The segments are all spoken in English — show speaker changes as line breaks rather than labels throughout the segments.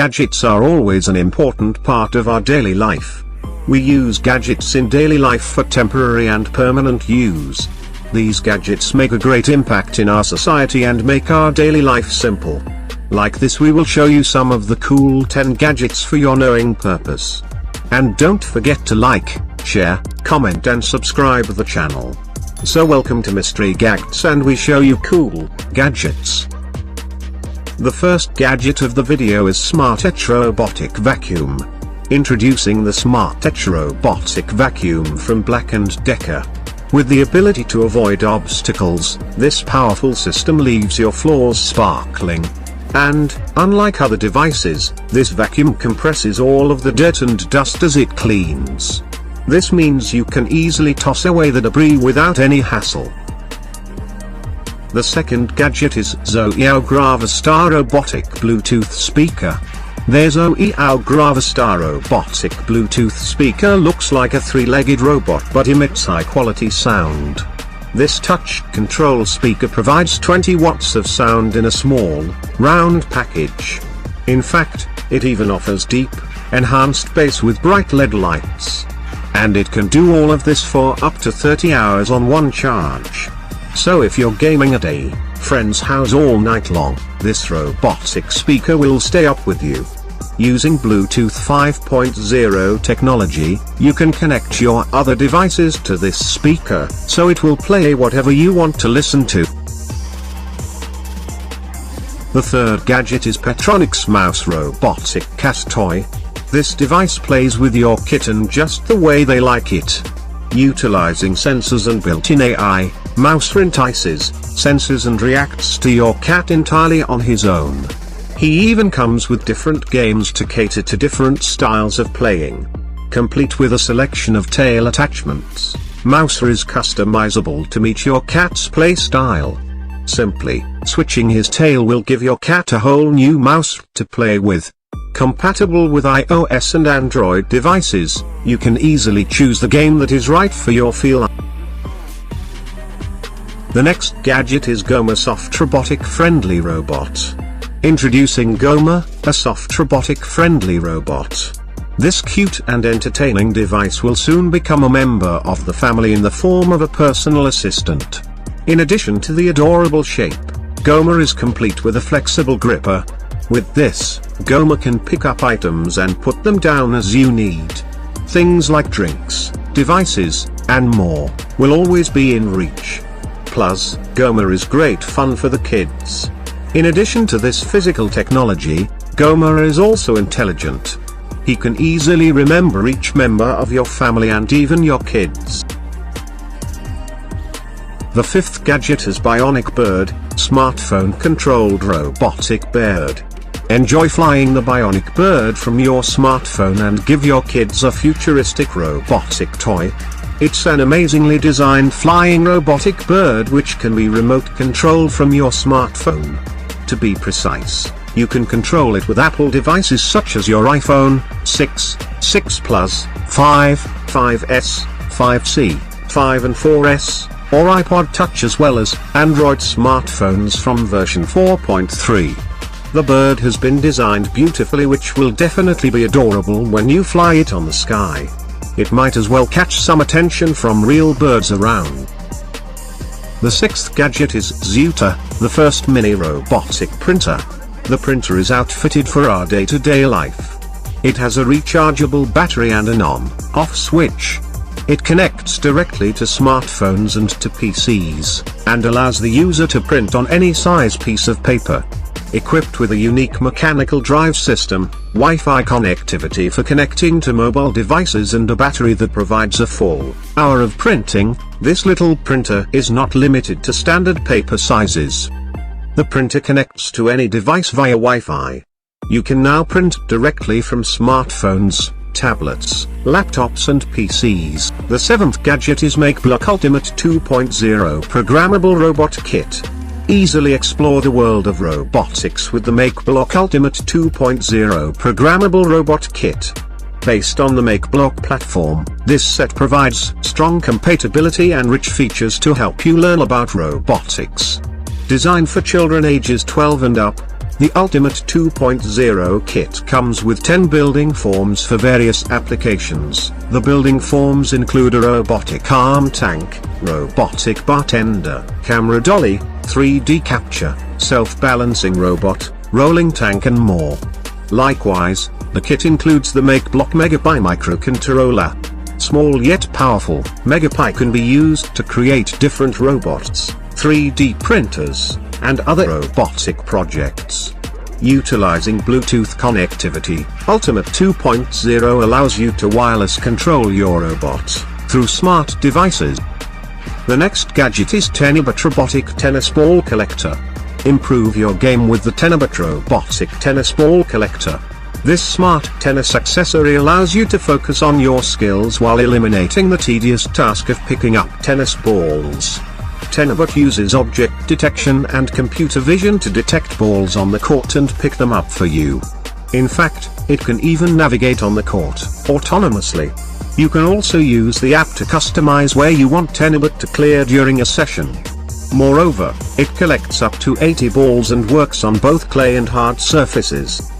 Gadgets are always an important part of our daily life. We use gadgets in daily life for temporary and permanent use. These gadgets make a great impact in our society and make our daily life simple. Like this, we will show you some of the cool 10 gadgets for your knowing purpose. And don't forget to like, share, comment and subscribe the channel. So welcome to Mystery Gadgets, and we show you cool gadgets. The first gadget of the video is Smartech Robotic Vacuum. Introducing the Smartech Robotic Vacuum from Black & Decker. With the ability to avoid obstacles, this powerful system leaves your floors sparkling. And, unlike other devices, this vacuum compresses all of the dirt and dust as it cleans. This means you can easily toss away the debris without any hassle. The second gadget is Zoeao GravaStar Robotic Bluetooth Speaker. The Zoeao GravaStar Robotic Bluetooth Speaker looks like a three-legged robot but emits high-quality sound. This touch control speaker provides 20 watts of sound in a small, round package. In fact, it even offers deep, enhanced bass with bright LED lights. And it can do all of this for up to 30 hours on one charge. So if you're gaming at a friend's house all night long, this robotic speaker will stay up with you. Using Bluetooth 5.0 technology, you can connect your other devices to this speaker, so it will play whatever you want to listen to. The third gadget is Petronics Mouse Robotic Cat Toy. This device plays with your kitten just the way they like it. Utilizing sensors and built-in AI, Mousr entices, senses and reacts to your cat entirely on his own. He even comes with different games to cater to different styles of playing. Complete with a selection of tail attachments, Mousr is customizable to meet your cat's play style. Simply switching his tail will give your cat a whole new mouse to play with. Compatible with iOS and Android devices, you can easily choose the game that is right for your feline. The next gadget is Gomer Soft Robotic Friendly Robot. Introducing Gomer, a soft robotic friendly robot. This cute and entertaining device will soon become a member of the family in the form of a personal assistant. In addition to the adorable shape, Gomer is complete with a flexible gripper. With this, Gomer can pick up items and put them down as you need. Things like drinks, devices, and more, will always be in reach. Plus, Gomer is great fun for the kids. In addition to this physical technology, Gomer is also intelligent. He can easily remember each member of your family and even your kids. The fifth gadget is Bionic Bird, smartphone-controlled robotic bird. Enjoy flying the Bionic Bird from your smartphone and give your kids a futuristic robotic toy. It's an amazingly designed flying robotic bird which can be remote controlled from your smartphone. To be precise, you can control it with Apple devices such as your iPhone 6, 6 Plus, 5, 5S, 5C, 5 and 4S, or iPod Touch, as well as Android smartphones from version 4.3. The bird has been designed beautifully, which will definitely be adorable when you fly it on the sky. It might as well catch some attention from real birds around. The sixth gadget is ZUtA, the first mini robotic printer. The printer is outfitted for our day-to-day life. It has a rechargeable battery and an on-off switch. It connects directly to smartphones and to PCs, and allows the user to print on any size piece of paper. Equipped with a unique mechanical drive system, Wi-Fi connectivity for connecting to mobile devices and a battery that provides a full hour of printing, this little printer is not limited to standard paper sizes. The printer connects to any device via Wi-Fi. You can now print directly from smartphones, tablets, laptops and PCs. The seventh gadget is Makeblock Ultimate 2.0 Programmable Robot Kit. Easily explore the world of robotics with the Makeblock Ultimate 2.0 Programmable Robot Kit. Based on the Makeblock platform, this set provides strong compatibility and rich features to help you learn about robotics. Designed for children ages 12 and up, The Ultimate 2.0 kit comes with 10 building forms for various applications. The building forms include a robotic arm tank, robotic bartender, camera dolly, 3D capture, self-balancing robot, rolling tank and more. Likewise, the kit includes the Makeblock MegaPi microcontroller. Small yet powerful, MegaPi can be used to create different robots, 3D printers, and other robotic projects. Utilizing Bluetooth connectivity, Ultimate 2.0 allows you to wireless control your robots through smart devices. The next gadget is Tennibot Robotic Tennis Ball Collector. Improve your game with the Tennibot Robotic Tennis Ball Collector. This smart tennis accessory allows you to focus on your skills while eliminating the tedious task of picking up tennis balls. Tennibot uses object detection and computer vision to detect balls on the court and pick them up for you. In fact, it can even navigate on the court autonomously. You can also use the app to customize where you want Tennibot to clear during a session. Moreover, it collects up to 80 balls and works on both clay and hard surfaces.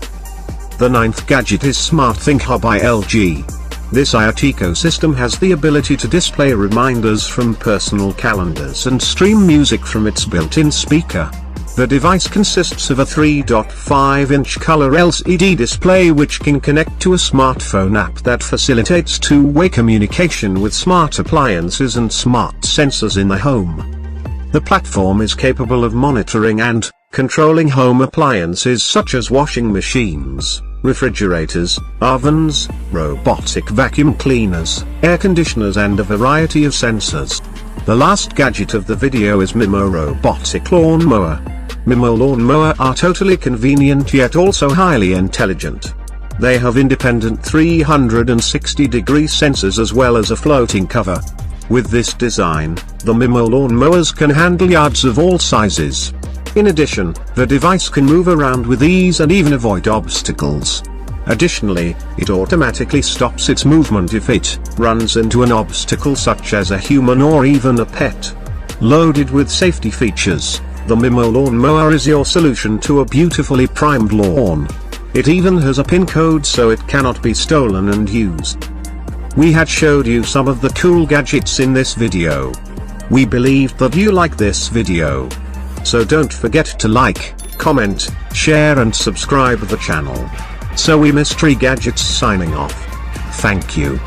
The ninth gadget is SmartThinQ Hub by LG. This IoT ecosystem has the ability to display reminders from personal calendars and stream music from its built-in speaker. The device consists of a 3.5-inch color LCD display which can connect to a smartphone app that facilitates two-way communication with smart appliances and smart sensors in the home. The platform is capable of monitoring and controlling home appliances such as washing machines, refrigerators, ovens, robotic vacuum cleaners, air conditioners and a variety of sensors. The last gadget of the video is Miimo Robotic Lawnmower. Miimo Lawnmower are totally convenient yet also highly intelligent. They have independent 360-degree sensors as well as a floating cover. With this design, the Miimo lawnmowers can handle yards of all sizes. In addition, the device can move around with ease and even avoid obstacles. Additionally, it automatically stops its movement if it runs into an obstacle such as a human or even a pet. Loaded with safety features, the Miimo lawnmower is your solution to a beautifully primed lawn. It even has a PIN code so it cannot be stolen and used. We had showed you some of the cool gadgets in this video. We believed that you like this video. So don't forget to like, comment, share and subscribe the channel. So we Mystery Gadgets signing off. Thank you.